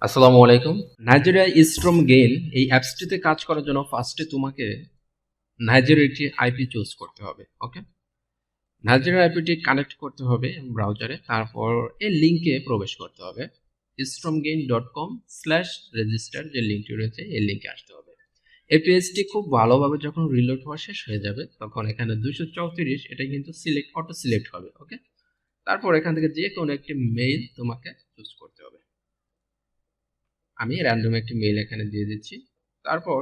আসসালামু আলাইকুম। নাইজেরিয়া স্ট্রমগেইন এই অ্যাপসটিতে কাজ করার জন্য ফার্স্টে তোমাকে নাইজেরিয়ার একটি আইপি চুজ করতে হবে। ওকে, নাইজেরিয়ার আইপিটি কানেক্ট করতে হবে ব্রাউজারে, তারপর এই লিঙ্কে প্রবেশ করতে হবে। stormgain.com/register যে লিঙ্কটি রয়েছে এই লিঙ্কে আসতে হবে। এই পেজটি খুব ভালোভাবে যখন রিলোড হওয়া শেষ হয়ে যাবে তখন এখানে 234 এটা কিন্তু অটো সিলেক্ট হবে। ওকে, তারপর এখান থেকে যে কোনো একটি মেইল তোমাকে চুজ করতে হবে। আমি র্যান্ডম একটি মেইল এখানে দিয়ে দিচ্ছি। তারপর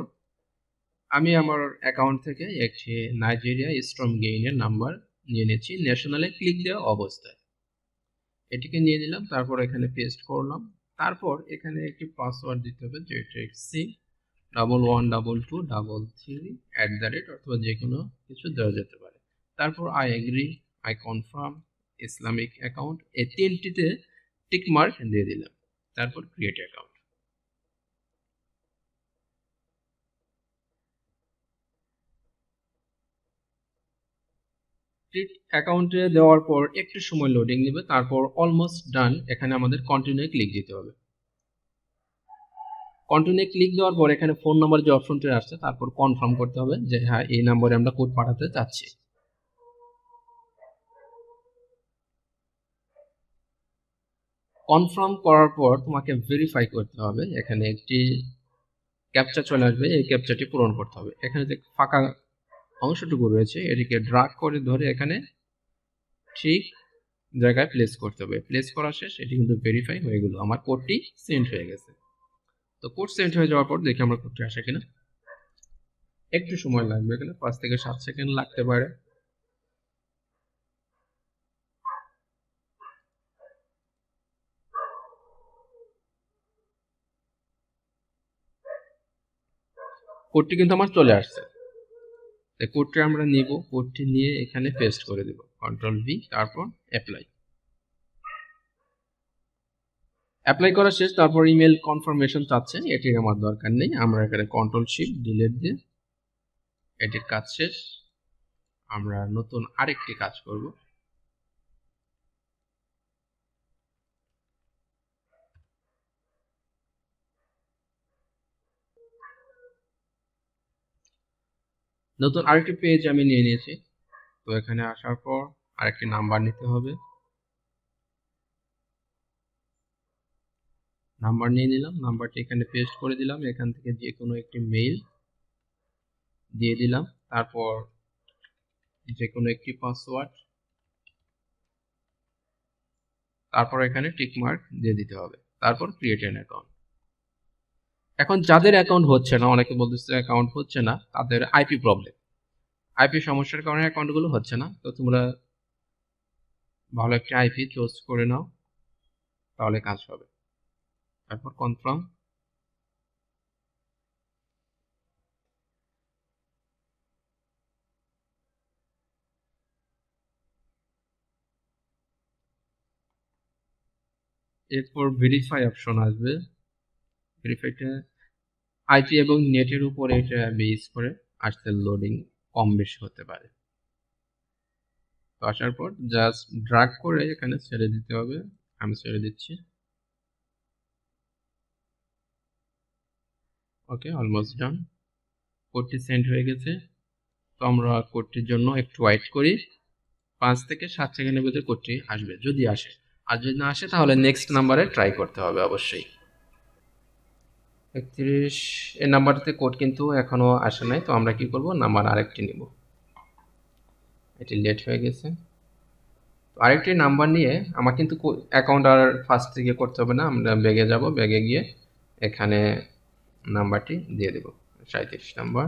আমি আমার অ্যাকাউন্ট থেকে একটি নাইজেরিয়া স্টর্মগেইনের নাম্বার নিয়ে নিচ্ছি ন্যাশনালে ক্লিক দেওয়া অবস্থায়। এটিকে নিয়ে নিলাম, তারপর এখানে পেস্ট করলাম। তারপর এখানে একটি পাসওয়ার্ড দিতে হবে, যেটা C112233 অথবা যে কোনো কিছু দেওয়া যেতে পারে। তারপর I agree, I confirm, Islamic account, এই তিনটিতে টিক মার্ক দিয়ে দিলাম। তারপর ক্রিয়েট অ্যাকাউন্ট। অ্যাকাউন্টে দেওয়ার পর একটু সময় লোডিং নেবে, তারপর অলমোস্ট ডান। এখানে আমাদের কন্টিনিউ ক্লিক দিতে হবে। কন্টিনিউ ক্লিক দেওয়ার পর এখানে ফোন নাম্বার যে অপশনটি আসছে তারপর কনফার্ম করতে হবে যে হ্যাঁ এই নম্বরে আমরা কোড পাঠাতে চাচ্ছি। কনফার্ম করার পর তোমাকে ভেরিফাই করতে হবে। এখানে একটি ক্যাপচা চলে আসবে, এই ক্যাপচাটি পূরণ করতে হবে। এখানে যে ফাঁকা অংশটুকু রয়েছে এটিকে ড্রাগ করে ধরে এখানে ঠিক জায়গায় প্লেস করতে হবে। প্লেস করা শেষ, এটি কিন্তু ভেরিফাই হয়ে গেল, আমার কোডটি সেন্ড হয়ে গেছে। তো কোড সেন্ড হয়ে যাওয়ার পর দেখি আমরা কোডটি আসে কিনা। একটু সময় লাগবে, এখানে 5 থেকে 7 সেকেন্ড লাগতে পারে। কোডটি কিন্তু আমার চলে আসছে। কোডটি আমরা নিব, কোডটি নিয়ে এখানে পেস্ট করে দেব, কন্ট্রোল V, তারপর অ্যাপ্লাই। অ্যাপ্লাই করা শেষ, তারপর ইমেল কনফার্মেশন চাচ্ছে, এটির আমার দরকার নেই। আমরা এখানে কন্ট্রোল শিফট ডিলিট দিয়ে এটির কাজ শেষ। আমরা নতুন আরেকটি কাজ করব। নতুন আরেকটি পেজ আমি নিয়ে নিয়েছি। তো এখানে আসার পর আরেকটি নাম্বার নিতে হবে। নাম্বার নিয়ে নিলাম, নাম্বারটি এখানে পেস্ট করে দিলাম। এখান থেকে যে কোনো একটি মেইল দিয়ে দিলাম, তারপর যে কোনো একটি পাসওয়ার্ড, তারপর এখানে টিক মার্ক দিয়ে দিতে হবে, তারপর ক্রিয়েট অ্যান অ্যাকাউন্ট। এখন যাদের অ্যাকাউন্ট হচ্ছে না, অনেকে বলতেছে অ্যাকাউন্ট হচ্ছে না, তাদের আইপি প্রবলেম, আইপি সমস্যার কারণে অ্যাকাউন্টগুলো হচ্ছে না। তো তোমরা ভালো একটা আইপি চুজ করে নাও, তাহলে কাজ হবে। তারপর কনফার্ম। এরপর ভেরিফাই অপশন আসবে। ভেরিফাইটা আইপি এবং নেটের উপর এটা বেস করে আসতে লোডিং কম বেশি হতে পারে। তো আসার পর জাস্ট ড্রাগ করে এখানে ছেড়ে দিতে হবে। আমি ছেড়ে দিচ্ছি। ওকে, অলমোস্ট ডান। কোডটি সেন্ড হয়ে গেছে। তো আমরা কোডটির জন্য একটু ওয়েট করি। 5 থেকে 7 সেকেন্ডের ভিতরে কোডটি আসবে, যদি আসে। আর যদি না আসে তাহলে নেক্সট নাম্বারে ট্রাই করতে হবে অবশ্যই। 31 এই নাম্বারটিতে কোড কিন্তু এখনো আসে নাই। তো আমরা কি করব, নাম্বার আরেকটি নিব। এটি লেট হয়ে গেছে। তো আরেকটি নাম্বার নিয়ে আমার কিন্তু অ্যাকাউন্ট আর ফার্স্ট থেকে করতে হবে না। আমরা ব্যাগে যাব, ব্যাগে গিয়ে এখানে নাম্বারটি দিয়ে দেব, 37 নাম্বার।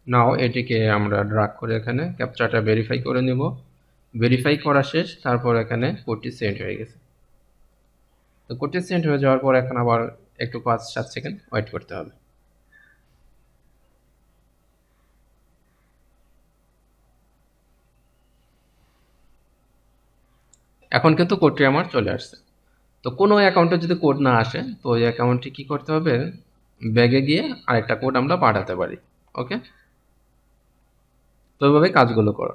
নাও এটিকে আমরা ড্রাগ করে এখানে ক্যাপচাটা ভেরিফাই করে নেব। ভেরিফাই করা শেষ, তারপর এখানে কোডটি সেন্ড হয়ে গেছে। তো কোডটি সেন্ড হয়ে যাওয়ার পর এখন আবার একটু 5-7 সেকেন্ড ওয়েট করতে হবে। এখন কিন্তু কোডটি আমার চলে আসছে। তো কোনো অ্যাকাউন্টে যদি কোড না আসে তো ওই অ্যাকাউন্টটি কী করতে হবে, ব্যাগে গিয়ে আরেকটা কোড আমরা পাঠাতে পারি। ওকে, তো এভাবে কাজগুলো করো।